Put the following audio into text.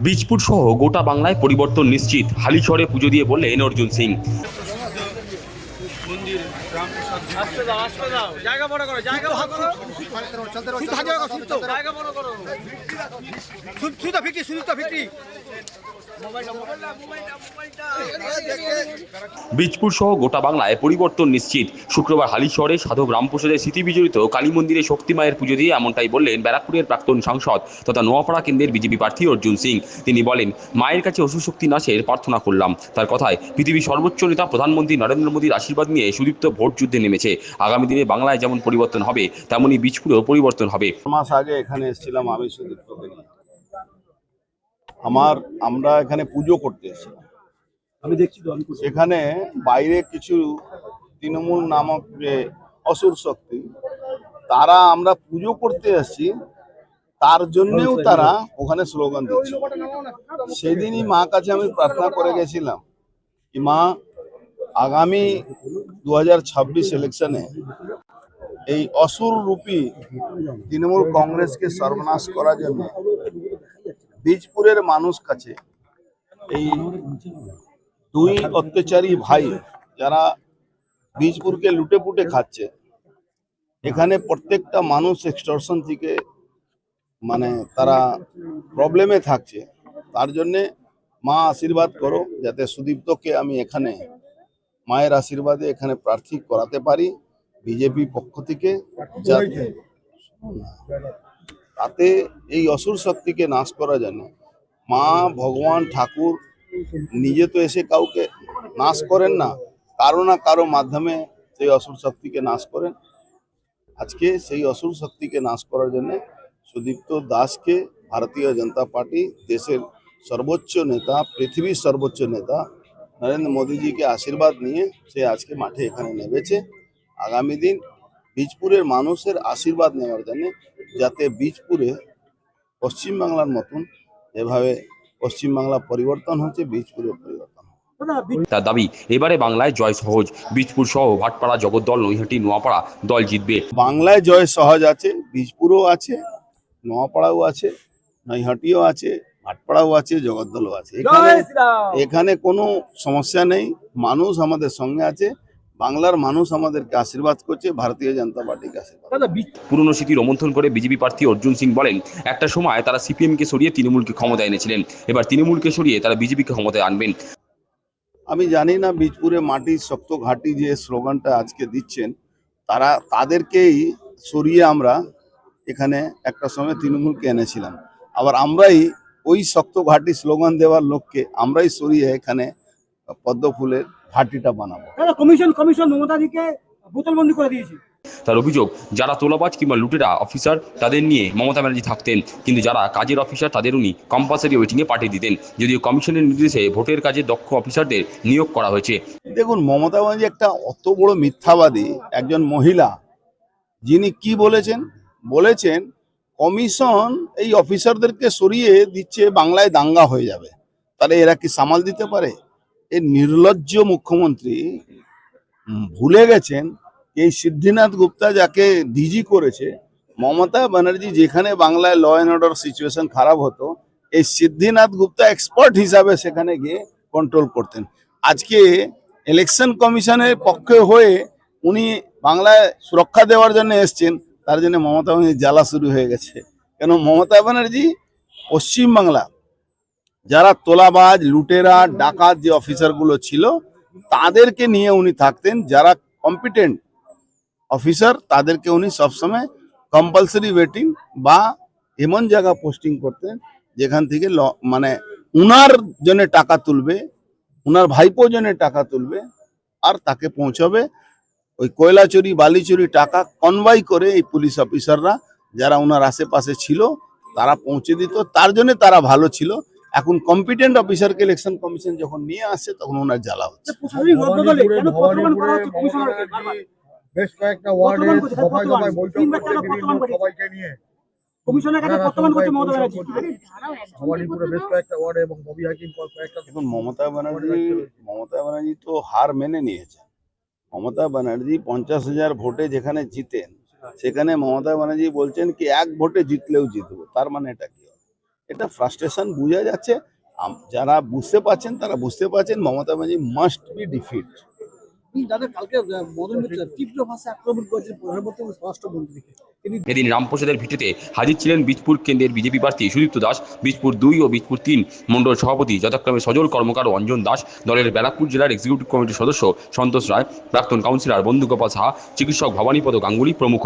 বীজপুর সহ গোটা বাংলায় পরিবর্তন নিশ্চিত, হালিশহরে পুজো দিয়ে বললেন অর্জুন সিং। বীজপুর সহ গোটা বাংলায় পরিবর্তন নিশ্চিত। শুক্রবার হালিশহরে সাধক রামপ্রসাদের স্মৃতি বিজড়িত কালী মন্দিরে শক্তি মায়ের পুজো দিয়ে এমনটাই বললেন ব্যারাকপুরের প্রাক্তন সাংসদ তথা নোয়াপাড়া কেন্দ্রের বিজেপি প্রার্থী অর্জুন সিং। তিনি বলেন, মায়ের কাছে অসুশক্তি নাশের প্রার্থনা করলাম। তার কথায়, পৃথিবীর সর্বোচ্চ নেতা প্রধানমন্ত্রী নরেন্দ্র মোদীর আশীর্বাদ নিয়ে সুদীপ্ত ভোট যুদ্ধে নেমেছে। আগামী দিনে বাংলায় যেমন পরিবর্তন হবে, তেমনই বীজপুরেও পরিবর্তন হবে। মাস আগে এখানে এসেছিলাম আমি সুদীপ্তকে নিয়ে। আমরা এখানে পুজো করতে এসেছিলাম। আমি দেখছি এখানে বাইরে কিছু তৃণমূল নামক যে অসুর শক্তি, তারা আমরা পুজো করতে এসেছি তার জন্যেও তারা ওখানে স্লোগান দিচ্ছে। সেদিনই মা কাছে আমি প্রার্থনা করে গেছিলাম কি মা, আগামী 2026 ইলেকশনে এই অসুর রূপী তৃণমূল কংগ্রেসকে সর্বনাশ করার জন্য বীজপুরের মানুষ কাছে এই দুই অত্যাচারী ভাই যারা বীজপুরকে লুটে পুটে খাচ্ছে, এখানে প্রত্যেকটা মানুষ এক্সটর্শন থেকে তারা প্রবলেমে থাকছে। তার জন্যে মা আশীর্বাদ করো যাতে সুদীপ্তকে আমি এখানে মায়ের আশীর্বাদে এখানে প্রার্থী করাতে পারি বিজেপি পক্ষ থেকে, যাতে তাতে এই অসুর শক্তিকে নাশ করা যায়। মা ভগবান ঠাকুর নিজে তো এসে কাউকে নাশ করেন না, কারো না কারো মাধ্যমে সেই অসুর শক্তিকে নাশ করেন। আজকে সেই অসুর শক্তিকে নাশ করার জন্য সুদীপ্ত দাসকে ভারতীয় জনতা পার্টি, দেশের সর্বোচ্চ নেতা, পৃথিবীর সর্বোচ্চ নেতা নরেন্দ্র মোদীজিকে আশীর্বাদ নিয়ে সে আজকে মাঠে এখানে নেমেছে। আগামী দিন বীজপুরের মানুষের আশীর্বাদ নেওয়ার জন্য, যাতে বীজপুরে পশ্চিমবাংলার মতন এভাবে পশ্চিমবাংলা পরিবর্তন হচ্ছে, বীজপুরে পরিবর্তন। তার দাবি, এবারে বাংলায় জয় সহজ। বীজপুর সহ ভাটপাড়া, জগদ্দল, নৈহাটি, নোয়াপাড়া দল জিতবে। বাংলায় জয় সহজ আছে, বীজপুরও আছে, নোয়াপাড়াও আছে, নৈহাটিও আছে, ভাটপাড়াও আছে, জগদ্দলও আছে। এখানে কোনো সমস্যা নেই। মানুষ আমাদের সঙ্গে আছে, বাংলার মানুষ আমাদেরকে আশীর্বাদ করছে, ভারতীয় জনতা পার্টিকে আশীর্বাদ। পুরনো স্মৃতি রোমন্থন করে বিজেপি প্রার্থী অর্জুন সিং বলেন, একটা সময় তারা সিপিএমকে সরিয়ে তৃণমূলকে ক্ষমতায় এনেছিলেন। এবার তৃণমূলকে সরিয়ে তারা বিজেপিকে ক্ষমতায় আনবেন। আমি জানি না বীজপুরে মাটির শক্ত ঘাঁটি যে স্লোগানটা আজকে দিচ্ছেন, তাদেরকেই সরিয়ে আমরা এখানে একটা সময় তৃণমূলকে এনেছিলাম। আবার আমরাই ওই শক্ত ঘাঁটি স্লোগান দেওয়ার লোককে আমরাই সরিয়ে এখানে পদ্ম ফুলের ঘাঁটিটা বানাবো। কমিশন মমতাদিকে বোতলবন্দি করে দিয়েছে। তার অভিযোগ, যারা তোলাবাজ কিংবা লুটেরা অফিসার তাদের নিয়ে মমতা ব্যানার্জি থাকতেন, কিন্তু যারা কাজের অফিসার তাদের উনি কম্পালসারি ওয়েটিংয়ে পাঠিয়ে দিতেন, যদিও কমিশনের নির্দেশে ভোটের কাজে দক্ষ অফিসারদের নিয়োগ করা হয়েছে। দেখুন, মমতা ব্যানার্জি একটা অত বড় মিথ্যাবাদী একজন মহিলা, যিনি কি বলেছেন কমিশন এই অফিসারদেরকে সরিয়ে দিচ্ছে, বাংলায় দাঙ্গা হয়ে যাবে। তাহলে এরা কি সামাল দিতে পারে? এই নির্লজ্জ মুখ্যমন্ত্রী ভুলে গেছেন এই সিদ্ধিনাথ গুপ্তা যাকে ডিজি করেছে, মমতা ব্যানার্জি যেখানে বাংলায় ল অ্যান্ড অর্ডার সিচুয়েশন খারাপ হতো, এই সিদ্ধিনাথ গুপ্তা এক্সপার্ট হিসাবে সেখানে গিয়ে কন্ট্রোল করতেন। আজকে ইলেকশন কমিশনের পক্ষে হয়ে উনি বাংলায় সুরক্ষা দেওয়ার জন্য এসছেন, তার জন্য মমতা ব্যানার্জি জ্বালা শুরু হয়ে গেছে। কেন মমতা ব্যানার্জি পশ্চিমবাংলা যারা তোলাবাজ, লুটেরা, ডাকাত যে অফিসারগুলো ছিল তাদেরকে নিয়ে উনি থাকতেন, যারা কম্পিটেন্ট অফিসার তাদেরকে উনি সবসময় কম্পালসারি ওয়েটিং বা এমন জায়গা পোস্টিং করতেন যেখান থেকে উনার জন্য টাকা তুলবে, উনার ভাইপো জন্য টাকা তুলবে, আর তাকে পৌঁছাবে ওই কয়লা চুরি, বালি চুরি টাকা কনভয় করে এই পুলিশ অফিসাররা যারা উনার আশেপাশে ছিল তারা পৌঁছে দিত। তার জন্য তারা ভালো ছিল। এখন কম্পিটেন্ট অফিসারকে ইলেকশন কমিশন যখন নিয়ে আসছে তখন ওনার জ্বালা হচ্ছে। বেশ কয়েকটা ওয়ার্ডে দফায় দফায় বৈঠক করতে বিভিন্ন সবাইকে নিয়ে কমিশনের কাছে বর্তমান করছে মমতা ব্যানার্জি। ভবানীপুরে বেশ কয়েকটা ওয়ার্ডে এবং ববি হাকিম কয়েকটা। এখন মমতা ব্যানার্জি তো হার মেনে নিয়েছে। মমতা ব্যানার্জি 50,000 ভোটে যেখানে জিতেন, সেখানে মমতা ব্যানার্জি বলছেন কি 1 ভোটে জিতলেও জিতবো। তার মানে এটা কি? এটা ফ্রাস্ট্রেশন বোঝা যাচ্ছে। যারা বুঝতে পারছেন তারা বুঝতে পারছেন Mamata Banerjee must be defeat. দাদা কালকে মদন মিত্র তীব্র ভাষায় আক্রমণ করেছেন প্রধানমন্ত্রী এবং স্বরাষ্ট্রমন্ত্রীকে। তিনি এদিন রামপ্রসাদের ভিটেতে হাজির ছিলেন বীজপুর কেন্দ্রের বিজেপি প্রার্থী সুদীপ্ত দাস, বীজপুর 2 ও বীজপুর 3 মণ্ডল সভাপতি যথাক্রমে সজল কর্মকার ও অঞ্জন দাস, দলের ব্যারাকপুর জেলার এক্সিকিউটিভ কমিটির সদস্য সন্তোষ রায়, প্রাক্তন কাউন্সিলর বন্ধুগোপাল সাহা, চিকিৎসক ভবানীপদ গাঙ্গুলি প্রমুখ।